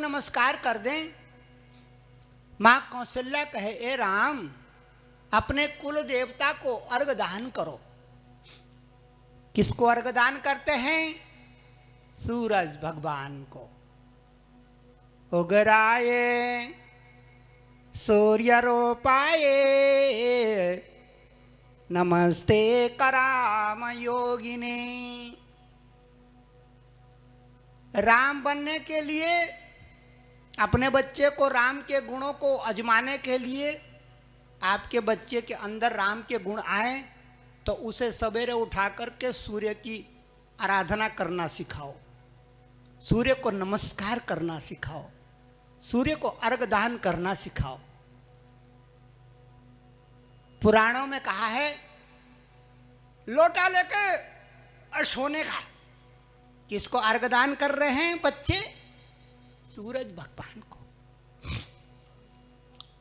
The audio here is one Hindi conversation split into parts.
नमस्कार कर दें। मां कौशल्या कहे, ए राम, अपने कुल देवता को अर्घ दान करो। किसको अर्घ दान करते हैं? सूरज भगवान को। उगराए सूर्य रूपाए नमस्ते कराम योगिने। राम बनने के लिए, अपने बच्चे को राम के गुणों को आजमाने के लिए, आपके बच्चे के अंदर राम के गुण आए तो उसे सवेरे उठा करके सूर्य की आराधना करना सिखाओ, सूर्य को नमस्कार करना सिखाओ, सूर्य को अर्घ दान करना सिखाओ। पुराणों में कहा है, लोटा लेके सोने का। किसको अर्घ दान कर रहे हैं बच्चे? सूरज भगवान को।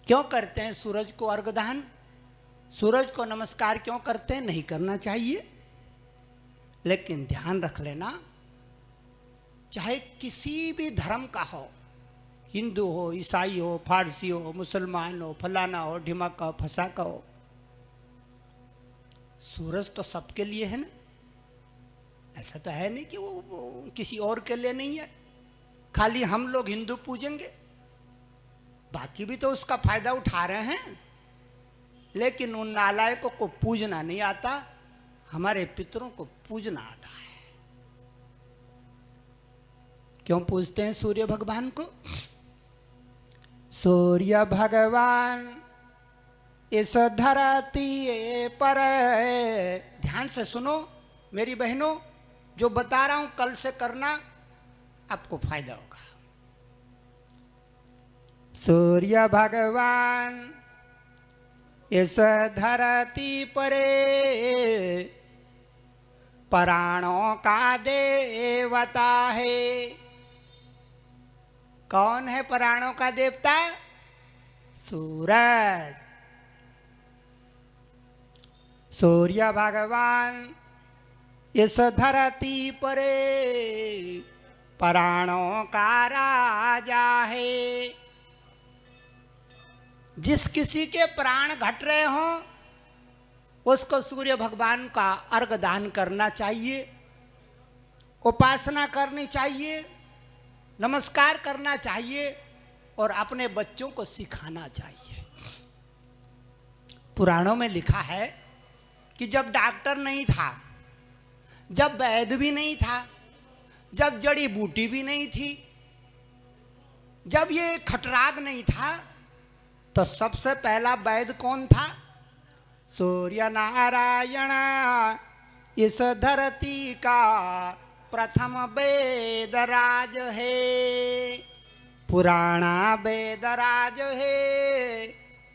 क्यों करते हैं सूरज को अर्घ दान? सूरज को नमस्कार क्यों करते हैं? नहीं करना चाहिए, लेकिन ध्यान रख लेना, चाहे किसी भी धर्म का हो, हिंदू हो, ईसाई हो, फारसी हो, मुसलमान हो, फलाना हो, ढिमाका हो, फसाका हो, सूरज तो सबके लिए है ना। ऐसा तो है नहीं कि वो किसी और के लिए नहीं है, खाली हम लोग हिंदू पूजेंगे, बाकी भी तो उसका फायदा उठा रहे हैं। लेकिन उन नालायकों को पूजना नहीं आता, हमारे पितरों को पूजना आता है। क्यों पूजते हैं सूर्य भगवान को? सूर्य भगवान इस धरती पर, ध्यान से सुनो मेरी बहनों, जो बता रहा हूं कल से करना, आपको फायदा होगा। सूर्य भगवान इस धरती पर प्राणों का देवता है। कौन है प्राणों का देवता? सूरज। सूर्य भगवान इस धरती पर प्राणों का राजा है। जिस किसी के प्राण घट रहे हों उसको सूर्य भगवान का अर्घ दान करना चाहिए, उपासना करनी चाहिए, नमस्कार करना चाहिए और अपने बच्चों को सिखाना चाहिए। पुराणों में लिखा है कि जब डॉक्टर नहीं था, जब वैद्य भी नहीं था, जब जड़ी बूटी भी नहीं थी, जब ये खटराग नहीं था, तो सबसे पहला वैद्य कौन था? सूर्य नारायण इस धरती का प्रथम वेदराज है। पुराना वेदराज है,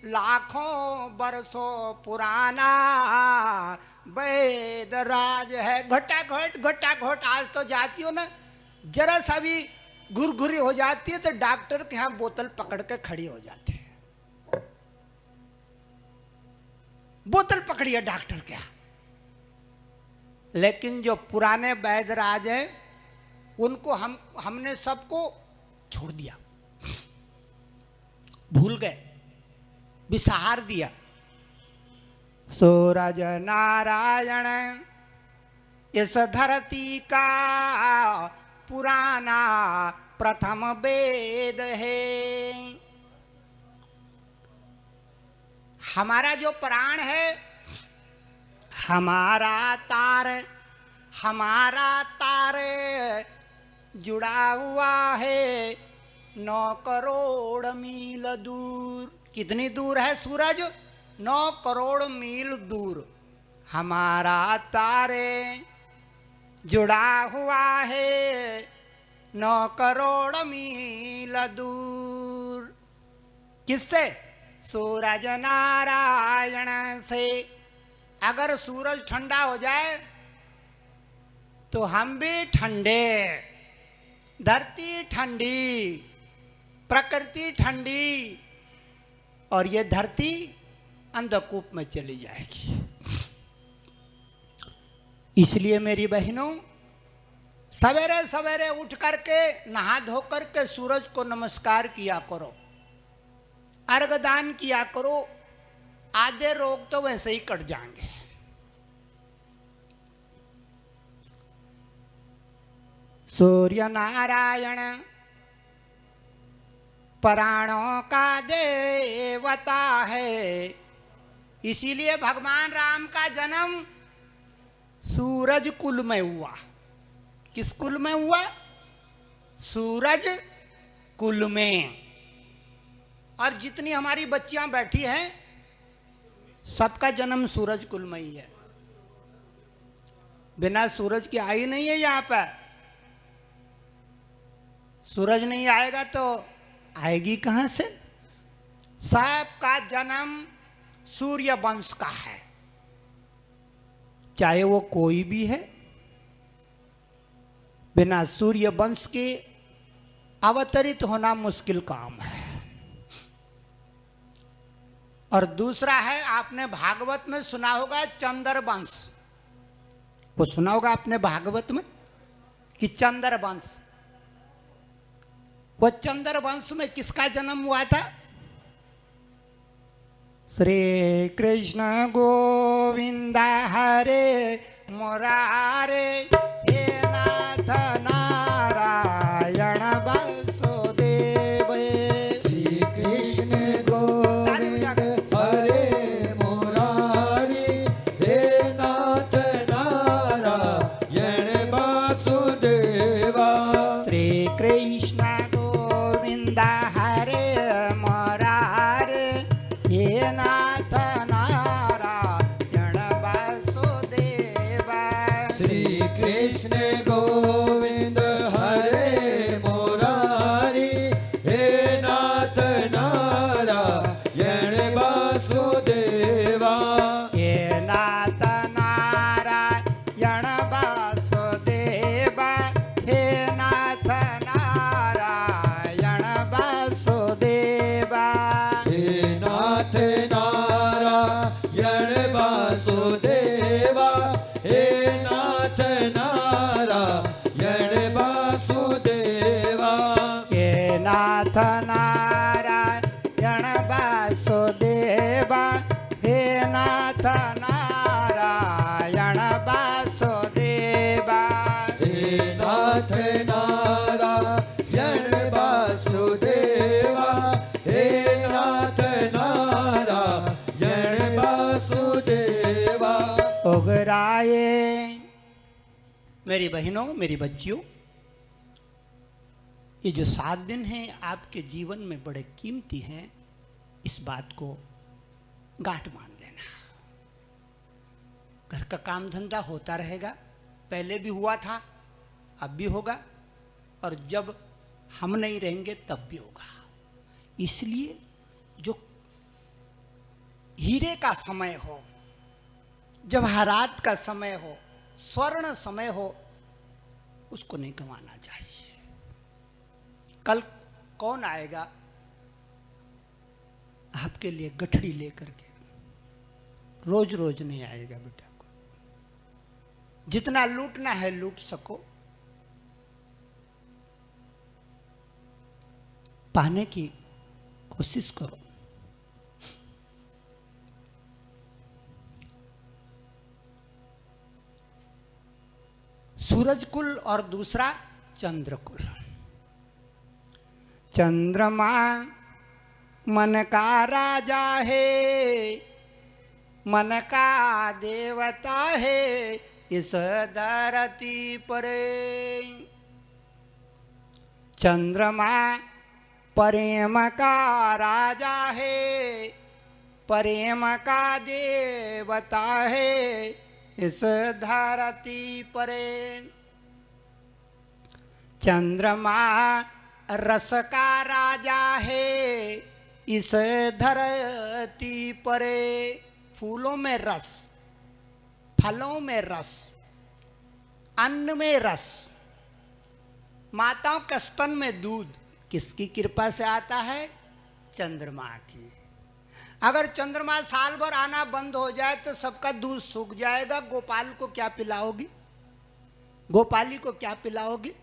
लाखों बरसों पुराना वेदराज है। घटा-घट आज तो जाती हो ना, जरा सा भी घुरघुरी हो जाती है तो डॉक्टर के यहाँ बोतल पकड़ के खड़ी हो जाती है। बोतल पकड़ी है डॉक्टर के यहाँ। लेकिन जो पुराने वैदराज है उनको हमने सबको छोड़ दिया, भूल गए, विसहार दिया। सूरज नारायण इस धरती का पुराना प्रथम वेद है। हमारा जो प्राण है, हमारा तार जुड़ा हुआ है 9 करोड़ मील दूर। कितनी दूर है सूरज? 9 करोड़ मील दूर हमारा तारे जुड़ा हुआ है 9 करोड़ मील दूर। किससे? सूरज नारायण से। अगर सूरज ठंडा हो जाए तो हम भी ठंडे, धरती ठंडी, प्रकृति ठंडी, और ये धरती अंधकूप में चली जाएगी। इसलिए मेरी बहनों, सवेरे सवेरे उठ करके नहा धो करके सूरज को नमस्कार किया करो, अर्घदान किया करो, आधे रोग तो वैसे ही कट जाएंगे। सूर्य नारायण प्राणों का देवता है, इसीलिए भगवान राम का जन्म सूरज कुल में हुआ। किस कुल में हुआ? सूरज कुल में। और जितनी हमारी बच्चियां बैठी हैं सबका जन्म सूरज कुल में ही है। बिना सूरज के आई नहीं है यहां पर। सूरज नहीं आएगा तो आएगी कहां से? सबका जन्म सूर्य वंश का है, चाहे वो कोई भी है। बिना सूर्य वंश के अवतरित होना मुश्किल काम है। और दूसरा है, आपने भागवत में सुना होगा चंद्र वंश। वो सुना होगा आपने भागवत में कि चंद्र वंश। वो चंद्र वंश में किसका जन्म हुआ था? श्री कृष्ण गोविंद हरे मुरारे हे नाथ नारायण वासुदेव। श्री कृष्ण गोविंद हरे मुरारी हे नाथ नारायण वासुदेवा। श्री कृष्ण गोविंद हरे मुरारे हे नाथ नारायण वासुदेवा। श्री कृष्ण गोविंद हरे मुरारी हे नाथ नारायण वासुदेवा। हे नाथ नारायण वासुदेवा। हे नाथ नारायण वासुदेवा। हे नाथ नारायण वासुदेवा। हे नाथ नारायण वासुदेवा। हे नाथ नारायण वासुदेवा। हे नाथ नारायण वासुदेवा। हे नाथ नारायण वासुदेवा। हे नाथ नारायण वासुदेवा। उगराए मेरी बहनों, मेरी बच्चियों, ये जो 7 दिन हैं आपके जीवन में बड़े कीमती हैं। इस बात को गांठ मान लेना। घर का काम धंधा होता रहेगा, पहले भी हुआ था, अब भी होगा, और जब हम नहीं रहेंगे तब भी होगा। इसलिए जो हीरे का समय हो, जवाहरात का समय हो, स्वर्ण समय हो, उसको नहीं गंवाना चाहिए। कल कौन आएगा आपके लिए गठड़ी लेकर के? रोज रोज नहीं आएगा बेटा को। जितना लूटना है लूट सको, पाने की कोशिश करो। सूरज कुल और दूसरा चंद्र कुल। चंद्रमा मन का राजा है, मन का देवता है इस धरती पर। चंद्रमा प्रेम का राजा है, प्रेम का देवता है इस धरती पर। चंद्रमा रस का राजा है इस धरती पर। फूलों में रस, फलों में रस, अन्न में रस, माताओं के स्तन में दूध किसकी कृपा से आता है? चंद्रमा की। अगर चंद्रमा साल भर आना बंद हो जाए तो सबका दूध सूख जाएगा, गोपाल को क्या पिलाओगी? गोपाली को क्या पिलाओगे?